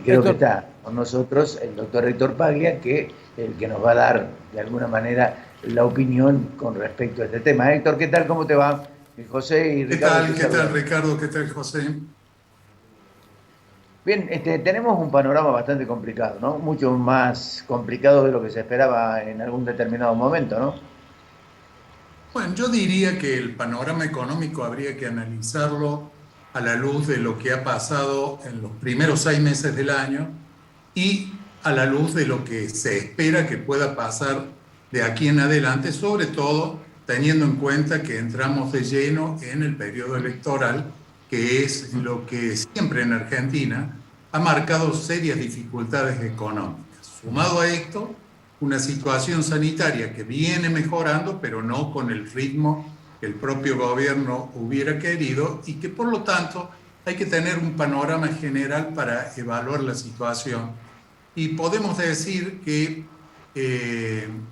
creo que Héctor, está con nosotros el doctor Héctor Paglia, que es el que nos va a dar de alguna manera la opinión con respecto a este tema. Héctor, ¿qué tal? ¿Cómo te va? José y ¿Qué Ricardo te tal? ¿Qué tal, saludan. Ricardo? ¿Qué tal, José? Bien, tenemos un panorama bastante complicado, ¿no? Mucho más complicado de lo que se esperaba en algún determinado momento, ¿no? Bueno, yo diría que el panorama económico habría que analizarlo a la luz de lo que ha pasado en los primeros 6 meses del año y a la luz de lo que se espera que pueda pasar de aquí en adelante, sobre todo teniendo en cuenta que entramos de lleno en el periodo electoral, que es lo que siempre en Argentina ha marcado serias dificultades económicas. Sumado a esto, una situación sanitaria que viene mejorando, pero no con el ritmo que el propio gobierno hubiera querido y que por lo tanto hay que tener un panorama general para evaluar la situación. Y podemos decir que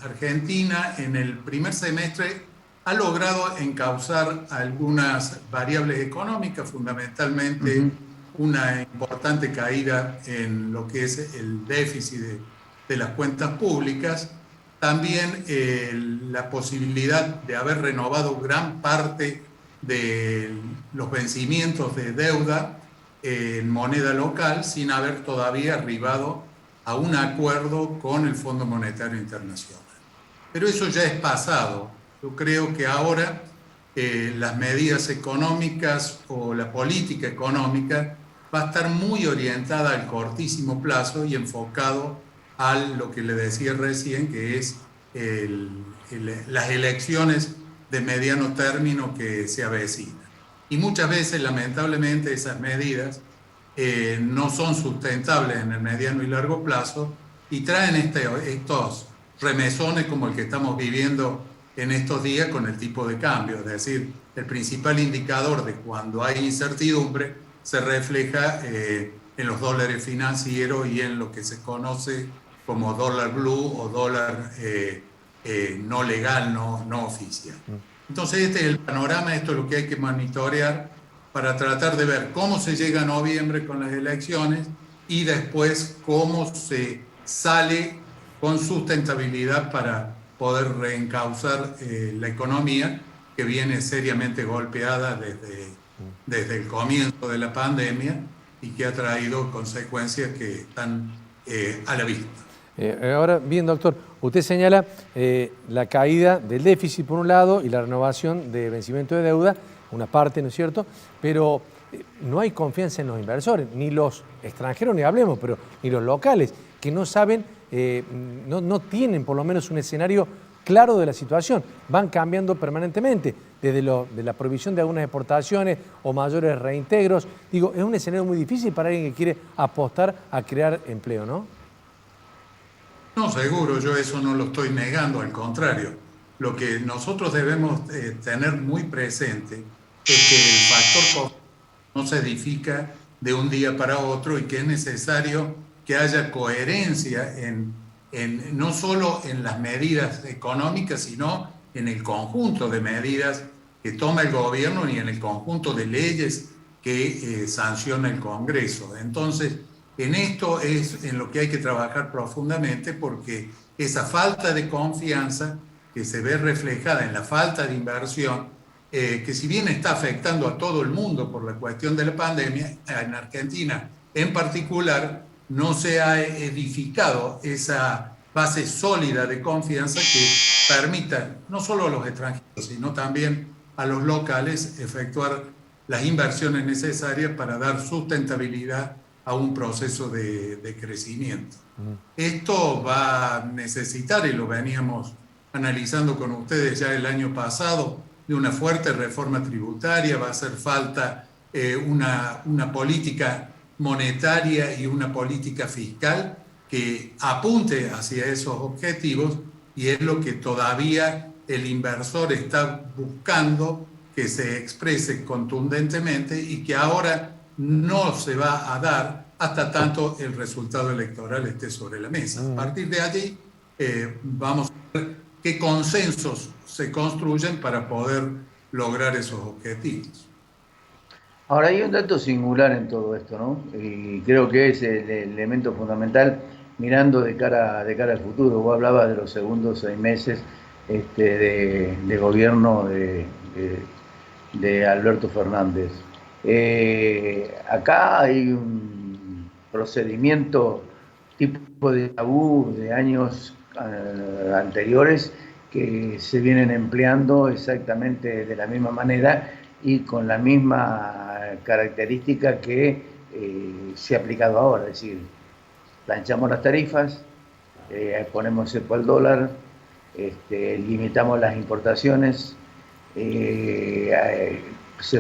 Argentina en el primer semestre ha logrado encauzar algunas variables económicas, Ujú. fundamentalmente una importante caída en lo que es el déficit de las cuentas públicas, también la posibilidad de haber renovado gran parte de los vencimientos de deuda en moneda local sin haber todavía arribado a un acuerdo con el Fondo Monetario Internacional. Pero eso ya es pasado. Yo creo que ahora las medidas económicas o la política económica va a estar muy orientada al cortísimo plazo y enfocado a lo que le decía recién, que es las elecciones de mediano término que se avecinan. Y muchas veces, lamentablemente, esas medidas no son sustentables en el mediano y largo plazo y traen estos remesones como el que estamos viviendo en estos días con el tipo de cambio. Es decir, el principal indicador de cuando hay incertidumbre se refleja en los dólares financieros y en lo que se conoce como dólar blue o dólar no legal, no oficial. Entonces, este es el panorama, esto es lo que hay que monitorear para tratar de ver cómo se llega a noviembre con las elecciones y después cómo se sale con sustentabilidad para poder reencauzar la economía que viene seriamente golpeada desde el comienzo de la pandemia y que ha traído consecuencias que están a la vista. ahora bien, doctor, usted señala la caída del déficit por un lado y la renovación de vencimiento de deuda, una parte, ¿no es cierto? Pero no hay confianza en los inversores, ni los extranjeros, ni hablemos, pero ni los locales, que no saben, no tienen por lo menos un escenario claro de la situación. Van cambiando permanentemente, desde de la prohibición de algunas exportaciones o mayores reintegros. Digo, es un escenario muy difícil para alguien que quiere apostar a crear empleo, ¿no? No, seguro, yo eso no lo estoy negando, al contrario. Lo que nosotros debemos tener muy presente es que el factor COVID no se edifica de un día para otro y que es necesario que haya coherencia no solo en las medidas económicas, sino en el conjunto de medidas que toma el gobierno y en el conjunto de leyes que sanciona el Congreso. Entonces, en esto es en lo que hay que trabajar profundamente porque esa falta de confianza que se ve reflejada en la falta de inversión, que si bien está afectando a todo el mundo por la cuestión de la pandemia, en Argentina en particular no se ha edificado esa base sólida de confianza que permita no solo a los extranjeros, sino también a los locales efectuar las inversiones necesarias para dar sustentabilidad a un proceso de crecimiento. Esto va a necesitar, y lo veníamos analizando con ustedes ya el año pasado, de una fuerte reforma tributaria, va a hacer falta una política monetaria y una política fiscal que apunte hacia esos objetivos y es lo que todavía el inversor está buscando que se exprese contundentemente y que ahora no se va a dar hasta tanto el resultado electoral esté sobre la mesa. A partir de allí vamos a ver qué consensos se construyen para poder lograr esos objetivos. Ahora hay un dato singular en todo esto, ¿no? Y creo que es el elemento fundamental mirando de cara al futuro. Vos hablabas de los segundos 6 meses de gobierno de Alberto Fernández. Acá hay un procedimiento tipo de tabú de años anteriores que se vienen empleando exactamente de la misma manera y con la misma característica que se ha aplicado ahora, es decir, planchamos las tarifas, ponemos cepo al dólar, limitamos las importaciones, se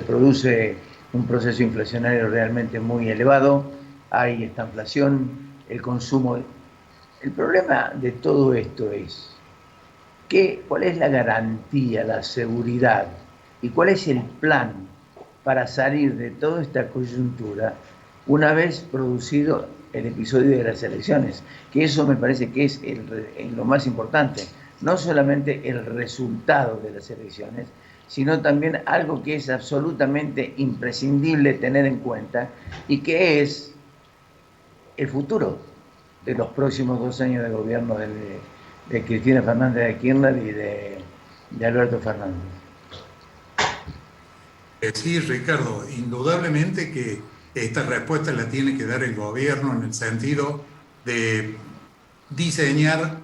produce un proceso inflacionario realmente muy elevado, hay estanflación, el consumo. El problema de todo esto es cuál es la garantía, la seguridad y cuál es el plan para salir de toda esta coyuntura una vez producido el episodio de las elecciones, que eso me parece que es lo más importante, no solamente el resultado de las elecciones, sino también algo que es absolutamente imprescindible tener en cuenta y que es el futuro de los próximos 2 años de gobierno de Cristina Fernández de Kirchner y de Alberto Fernández. Sí, Ricardo, indudablemente que esta respuesta la tiene que dar el gobierno en el sentido de diseñar,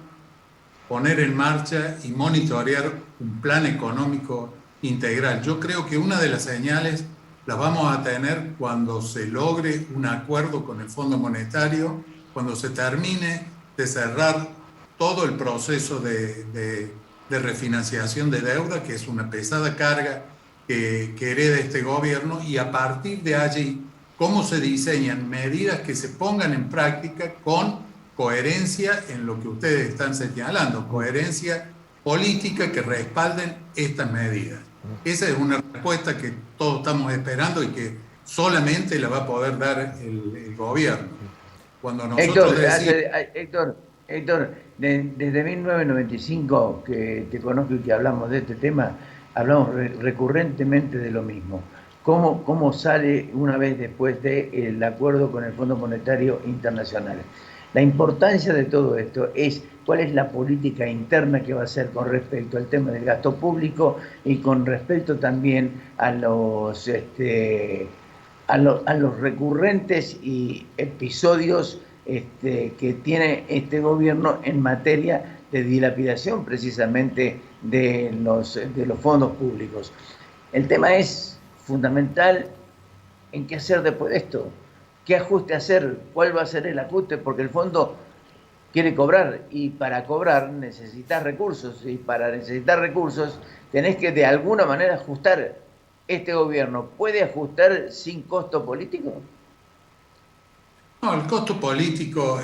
poner en marcha y monitorear un plan económico integral. Yo creo que una de las señales las vamos a tener cuando se logre un acuerdo con el Fondo Monetario, cuando se termine de cerrar todo el proceso de refinanciación de deuda, que es una pesada carga que hereda este gobierno, y a partir de allí, cómo se diseñan medidas que se pongan en práctica con coherencia en lo que ustedes están señalando, coherencia política que respalden estas medidas. Esa es una respuesta que todos estamos esperando y que solamente la va a poder dar el gobierno. Cuando nosotros Héctor, desde 1995 que te conozco y que hablamos de este tema, hablamos recurrentemente de lo mismo. ¿Cómo sale una vez después del acuerdo con el Fondo Monetario Internacional? La importancia de todo esto es cuál es la política interna que va a hacer con respecto al tema del gasto público y con respecto también a los recurrentes y episodios que tiene este gobierno en materia de dilapidación precisamente de los fondos públicos. El tema es fundamental en qué hacer después de esto, qué ajuste hacer, cuál va a ser el ajuste, porque el fondo quiere cobrar y para cobrar necesitas recursos y para necesitar recursos tenés que de alguna manera ajustar. ¿Este gobierno puede ajustar sin costo político? No, el costo político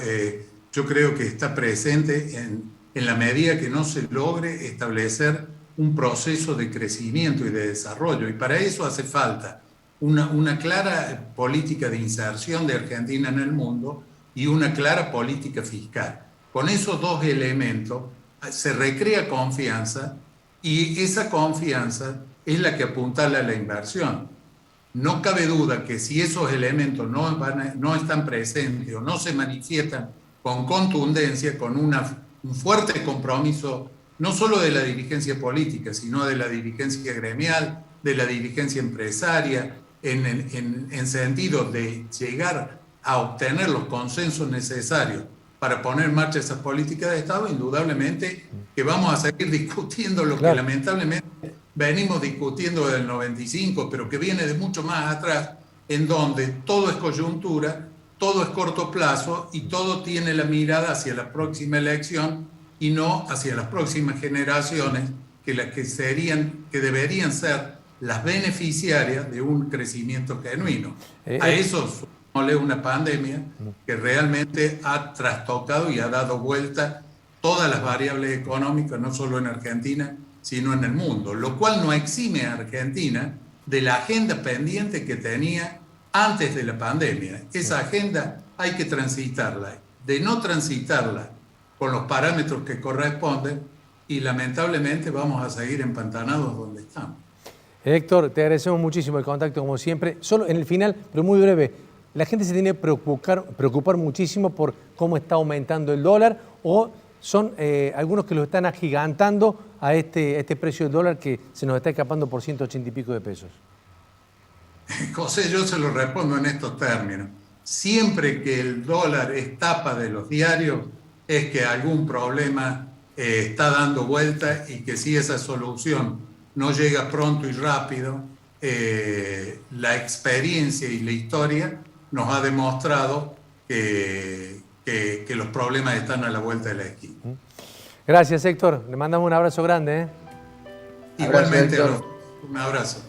yo creo que está presente en la medida que no se logre establecer un proceso de crecimiento y de desarrollo. Y para eso hace falta una clara política de inserción de Argentina en el mundo y una clara política fiscal. Con esos dos elementos se recrea confianza y esa confianza es la que apuntala a la inversión. No cabe duda que si esos elementos no están presentes o no se manifiestan con contundencia, con un fuerte compromiso, no solo de la dirigencia política, sino de la dirigencia gremial, de la dirigencia empresaria, en sentido de llegar a obtener los consensos necesarios para poner en marcha esas políticas de Estado, indudablemente que vamos a seguir discutiendo lo que lamentablemente venimos discutiendo desde el 95, pero que viene de mucho más atrás, en donde todo es coyuntura, todo es corto plazo y todo tiene la mirada hacia la próxima elección y no hacia las próximas generaciones, que deberían ser las beneficiarias de un crecimiento genuino. A eso sumémosle una pandemia que realmente ha trastocado y ha dado vuelta todas las variables económicas, no solo en Argentina, sino en el mundo, lo cual no exime a Argentina de la agenda pendiente que tenía antes de la pandemia. Esa agenda hay que transitarla. De no transitarla con los parámetros que corresponden, y lamentablemente vamos a seguir empantanados donde estamos. Héctor, te agradecemos muchísimo el contacto, como siempre. Solo en el final, pero muy breve, ¿la gente se tiene que preocupar muchísimo por cómo está aumentando el dólar o son algunos que lo están agigantando a este precio del dólar que se nos está escapando por 180 y pico de pesos? José, yo se lo respondo en estos términos. Siempre que el dólar es tapa de los diarios, es que algún problema está dando vuelta y que si esa solución no llega pronto y rápido, la experiencia y la historia nos ha demostrado que los problemas están a la vuelta de la esquina. Gracias, Héctor. Le mandamos un abrazo grande. Igualmente, Abrazo, Héctor. un abrazo.